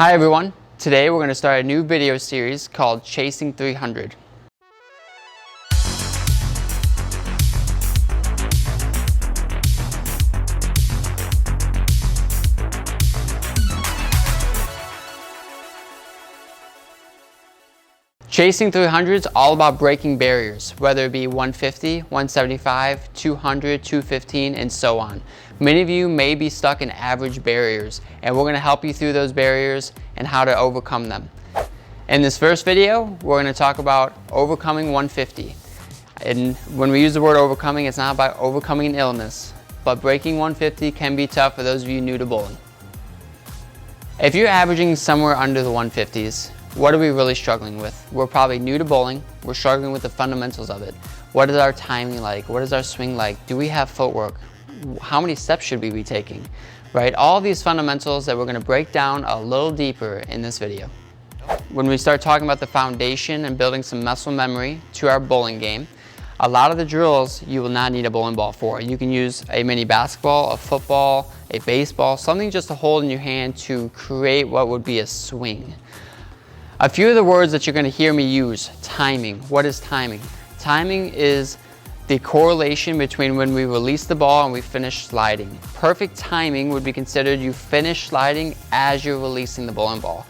Hi everyone, today we're going to start a new video series called Chasing 300. Chasing 300 is all about breaking barriers, whether it be 150, 175, 200, 215, and so on. Many of you may be stuck in average barriers, and we're going to help you through those barriers and how to overcome them. In this first video, we're going to talk about overcoming 150. And when we use the word overcoming, it's not about overcoming an illness, but breaking 150 can be tough for those of you new to bowling. If you're averaging somewhere under the 150s, what are we really struggling with? We're probably new to bowling. We're struggling with the fundamentals of it. What is our timing like? What is our swing like? Do we have footwork? How many steps should we be taking? Right? All these fundamentals that we're going to break down a little deeper in this video. When we start talking about the foundation and building some muscle memory to our bowling game, a lot of the drills you will not need a bowling ball for. You can use a mini basketball, a football, a baseball, something just to hold in your hand to create what would be a swing. A few of the words that you're going to hear me use: timing. What is timing? Timing is the correlation between when we release the ball and we finish sliding. Perfect timing would be considered you finish sliding as you're releasing the bowling ball.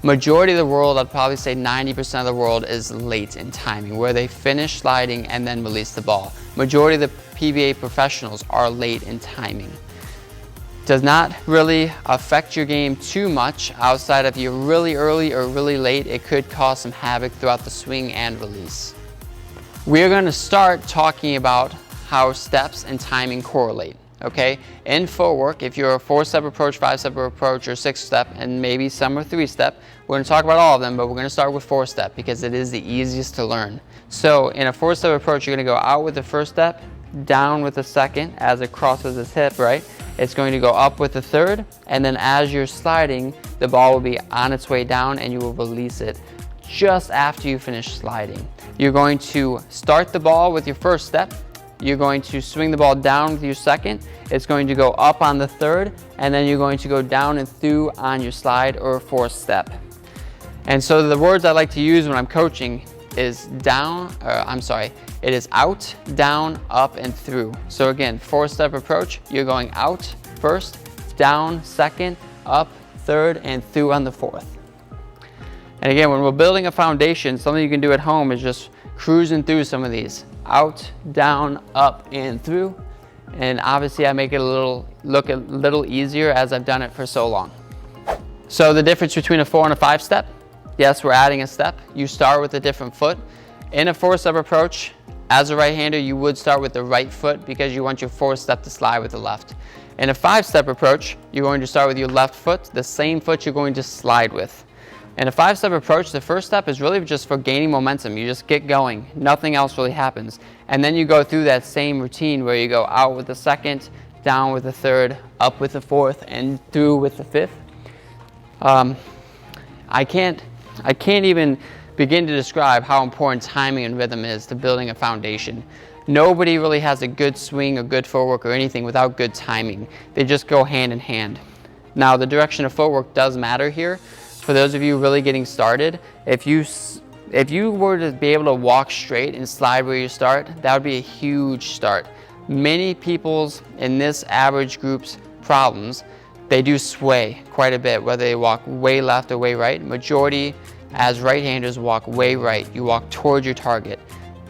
Majority of the world, I'd probably say 90% of the world, is late in timing, where they finish sliding and then release the ball. Majority of the PBA professionals are late in timing. Does not really affect your game too much outside of you're really early or really late. It could cause some havoc throughout the swing and release. We're going to start talking about how steps and timing correlate. Okay, in footwork, if you're a 4-step approach, 5-step approach, or 6-step, and maybe some are 3-step, we're going to talk about all of them, but we're going to start with 4-step because it is the easiest to learn. So in a 4-step approach, you're going to go out with the first step, down with the second as it crosses its hip, right? It's going to go up with the third, and then as you're sliding, the ball will be on its way down and you will release it just after you finish sliding. You're going to start the ball with your first step. You're going to swing the ball down with your second. It's going to go up on the third, and then you're going to go down and through on your slide or 4th step. And so the words I like to use when I'm coaching is it is out, down, up, and through. So again, 4-step approach, you're going out first, down second, up third, and through on the 4th. And again, when we're building a foundation, something you can do at home is just cruising through some of these. Out, down, up, and through. And obviously I make it look a little easier as I've done it for so long. So the difference between a 4 and a 5-step, yes, we're adding a step. You start with a different foot. In a 4-step approach, as a right-hander, you would start with the right foot because you want your 4th step to slide with the left. In a 5-step approach, you're going to start with your left foot, the same foot you're going to slide with. In a 5-step approach, the first step is really just for gaining momentum. You just get going. Nothing else really happens. And then you go through that same routine where you go out with the second, down with the third, up with the 4th, and through with the 5th. I can't even begin to describe how important timing and rhythm is to building a foundation. Nobody really has a good swing or good footwork or anything without good timing. They just go hand in hand. Now, the direction of footwork does matter here. For those of you really getting started, if you were to be able to walk straight and slide where you start, that would be a huge start. Many people's in this average group's problems, they do sway quite a bit, whether they walk way left or way right. Majority as right-handers walk way right. You walk towards your target.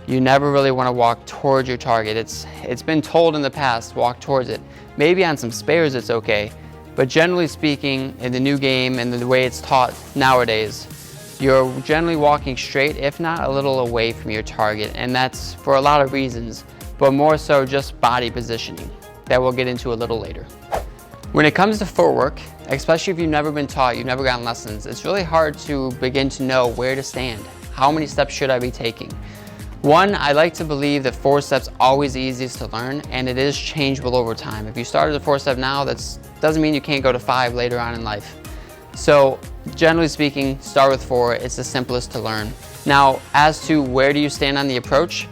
You never really want to walk towards your target. It's been told in the past, walk towards it. Maybe on some spares it's okay, but generally speaking, in the new game and the way it's taught nowadays, you're generally walking straight, if not a little away from your target, and that's for a lot of reasons, but more so just body positioning that we'll get into a little later. When it comes to footwork, especially if you've never been taught, you've never gotten lessons, it's really hard to begin to know where to stand. How many steps should I be taking? One, I like to believe that 4 steps always the easiest to learn, and it is changeable over time. If you started a 4-step now, that doesn't mean you can't go to 5 later on in life. So generally speaking, start with 4. It's the simplest to learn. Now, as to where do you stand on the approach,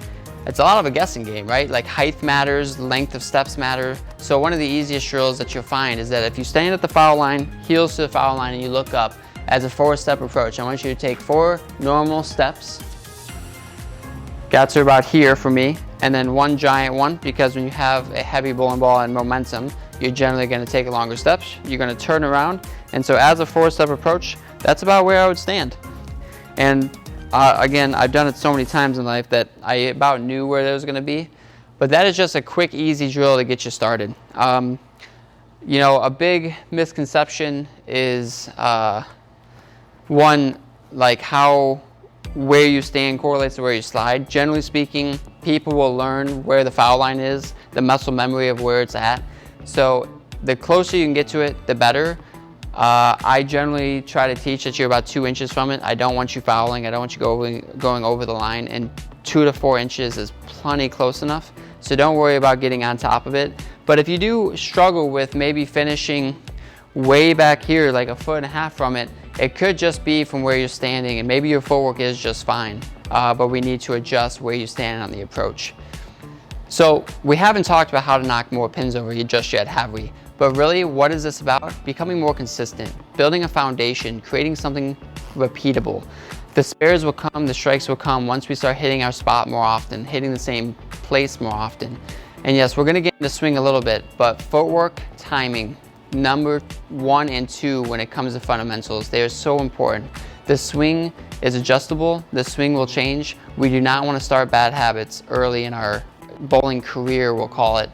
it's a lot of a guessing game, right? Like height matters, length of steps matter. So one of the easiest drills that you'll find is that if you stand at the foul line, heels to the foul line, and you look up as a 4-step approach, I want you to take 4 normal steps. Got to about here for me, and then 1 giant one, because when you have a heavy bowling ball and momentum, you're generally going to take longer steps. You're going to turn around, and so as a 4-step approach, that's about where I would stand. And again, I've done it so many times in life that I about knew where that was going to be, but that is just a quick, easy drill to get you started. You know, a big misconception is one, like where you stand correlates to where you slide. Generally speaking, people will learn where the foul line is, the muscle memory of where it's at. So the closer you can get to it, the better. I generally try to teach that you're about 2 inches from it. I don't want you fouling. I don't want you going over the line, and 2 to 4 inches is plenty close enough. So don't worry about getting on top of it. But if you do struggle with maybe finishing way back here, like 1.5 feet from it, it could just be from where you're standing, and maybe your footwork is just fine, but we need to adjust where you stand on the approach. So we haven't talked about how to knock more pins over you just yet, have we? But really, what is this about? Becoming more consistent, building a foundation, creating something repeatable. The spares will come, the strikes will come once we start hitting our spot more often, hitting the same place more often. And yes, we're gonna get into swing a little bit, but footwork, timing, number 1 and 2 when it comes to fundamentals, they are so important. The swing is adjustable, the swing will change. We do not want to start bad habits early in our bowling career, we'll call it,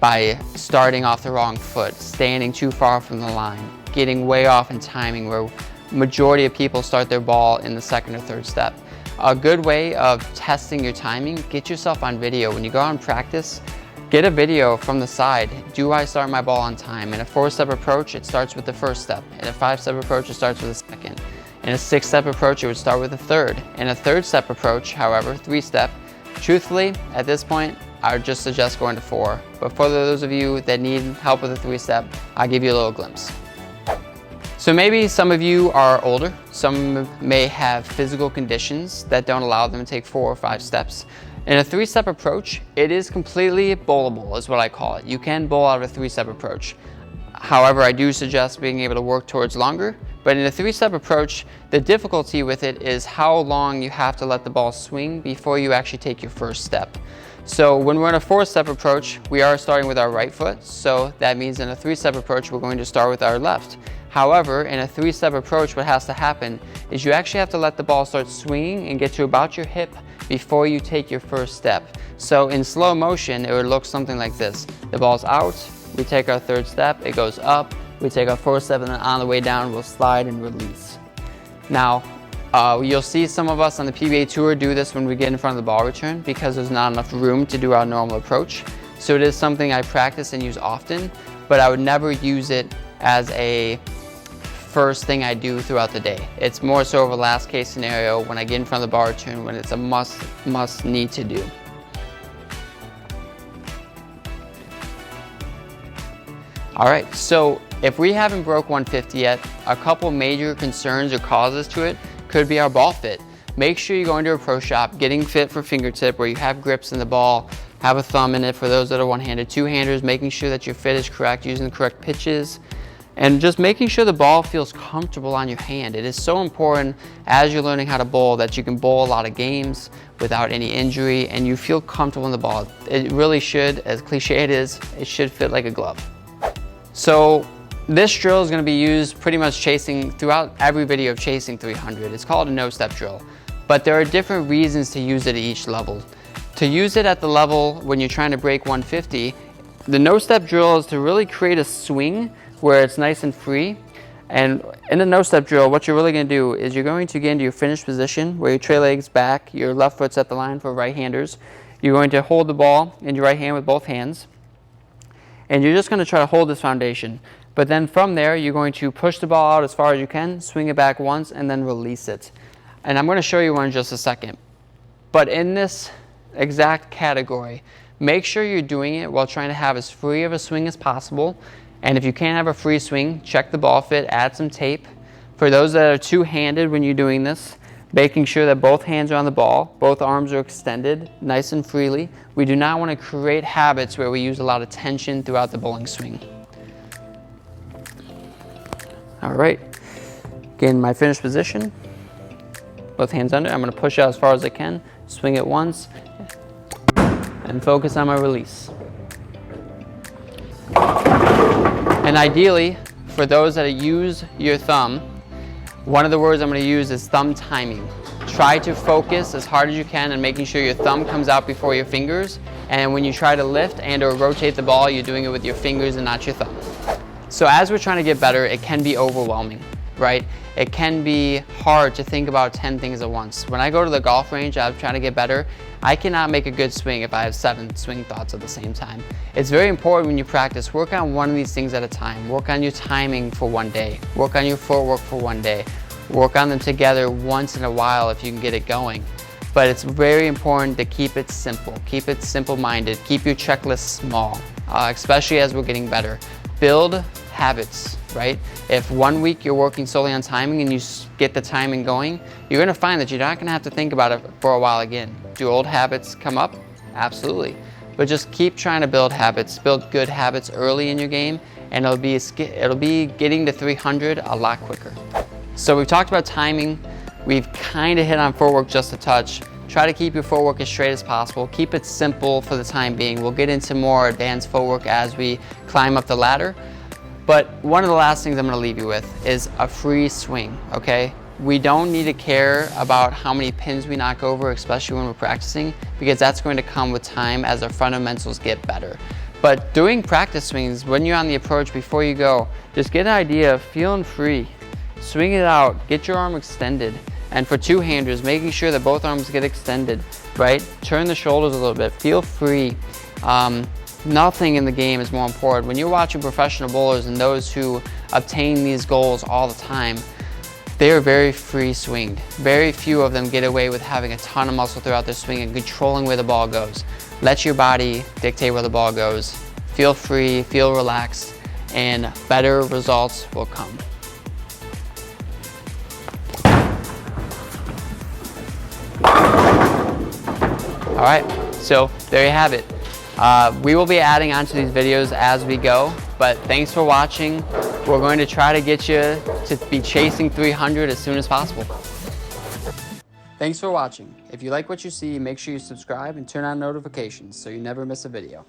by starting off the wrong foot, standing too far from the line, getting way off in timing, where majority of people start their ball in the 2nd or 3rd step. A good way of testing your timing, get yourself on video. When you go out and practice, get a video from the side. Do I start my ball on time? In a 4-step approach, it starts with the 1st step. In a 5-step approach, it starts with the 2nd. In a 6-step approach, it would start with the 3rd. In a 3rd-step approach, however, 3-step, truthfully, at this point, I would just suggest going to 4. But for those of you that need help with a 3-step, I'll give you a little glimpse. So maybe some of you are older. Some may have physical conditions that don't allow them to take 4 or 5 steps. In a 3-step approach, it is completely bowlable, is what I call it. You can bowl out of a 3-step approach. However, I do suggest being able to work towards longer. But in a 3-step approach, the difficulty with it is how long you have to let the ball swing before you actually take your 1st step. So when we're in a 4-step approach, we are starting with our right foot. So that means in a 3-step approach, we're going to start with our left. However, in a 3-step approach, what has to happen is you actually have to let the ball start swinging and get to about your hip before you take your 1st step. So in slow motion, it would look something like this. The ball's out, we take our 3rd step, it goes up, we take our 4th step, and then on the way down, we'll slide and release. Now, you'll see some of us on the PBA Tour do this when we get in front of the ball return because there's not enough room to do our normal approach. So it is something I practice and use often, but I would never use it as a first thing I do throughout the day. It's more so of a last case scenario when I get in front of the ball return, when it's a must need to do. All right, so if we haven't broke 150 yet, a couple major concerns or causes to it could be our ball fit. Make sure you go into a pro shop, getting fit for fingertip where you have grips in the ball, have a thumb in it for those that are one-handed, two-handers, making sure that your fit is correct, using the correct pitches, and just making sure the ball feels comfortable on your hand. It is so important as you're learning how to bowl that you can bowl a lot of games without any injury and you feel comfortable in the ball. It really should, as cliche it is, it should fit like a glove. So this drill is going to be used pretty much chasing throughout every video of chasing 300. It's called a no-step drill, but there are different reasons to use it at each level. To use it at the level when you're trying to break 150, the no-step drill is to really create a swing where it's nice and free. And in the no-step drill, what you're really going to do is you're going to get into your finished position where your tray leg's back, your left foot's at the line for right-handers. You're going to hold the ball in your right hand with both hands. And you're just going to try to hold this foundation. But then from there, you're going to push the ball out as far as you can, swing it back once, and then release it. And I'm going to show you one in just a second. But in this exact category, make sure you're doing it while trying to have as free of a swing as possible. And if you can't have a free swing, check the ball fit, add some tape. For those that are two-handed when you're doing this, Making sure that both hands are on the ball, both arms are extended nice and freely. We do not want to create habits where we use a lot of tension throughout the bowling swing. All right, again, my finished position, both hands under. I'm going to push out as far as I can, swing it once, and focus on my release. And ideally, for those that use your thumb, one of the words I'm going to use is thumb timing. Try to focus as hard as you can and making sure your thumb comes out before your fingers. And when you try to lift and or rotate the ball, you're doing it with your fingers and not your thumb. So as we're trying to get better, it can be overwhelming, right? It can be hard to think about 10 things at once. When I go to the golf range, I'm trying to get better. I cannot make a good swing if I have 7 swing thoughts at the same time. It's very important when you practice, work on one of these things at a time. Work on your timing for one day. Work on your footwork for one day. Work on them together once in a while if you can get it going. But it's very important to keep it simple. Keep it simple-minded. Keep your checklist small, especially as we're getting better. Build habits, right? If one week you're working solely on timing and you get the timing going, you're going to find that you're not going to have to think about it for a while again. Do old habits come up? Absolutely. But just keep trying to build habits, build good habits early in your game, and it'll be getting to 300 a lot quicker. So we've talked about timing. We've kind of hit on footwork just a touch. Try to keep your footwork as straight as possible. Keep it simple for the time being. We'll get into more advanced footwork as we climb up the ladder. But one of the last things I'm going to leave you with is a free swing, okay? We don't need to care about how many pins we knock over, especially when we're practicing, because that's going to come with time as our fundamentals get better. But doing practice swings, when you're on the approach before you go, just get an idea of feeling free. Swing it out, get your arm extended. And for two-handers, making sure that both arms get extended, right? Turn the shoulders a little bit, feel free. Nothing in the game is more important. When you're watching professional bowlers and those who obtain these goals all the time, they are very free swinged. Very few of them get away with having a ton of muscle throughout their swing and controlling where the ball goes. Let your body dictate where the ball goes. Feel free, feel relaxed, and better results will come. All right, so there you have it. We will be adding onto these videos as we go, but thanks for watching. We're going to try to get you to be chasing 300 as soon as possible. Thanks for watching. If you like what you see, make sure you subscribe and turn on notifications so you never miss a video.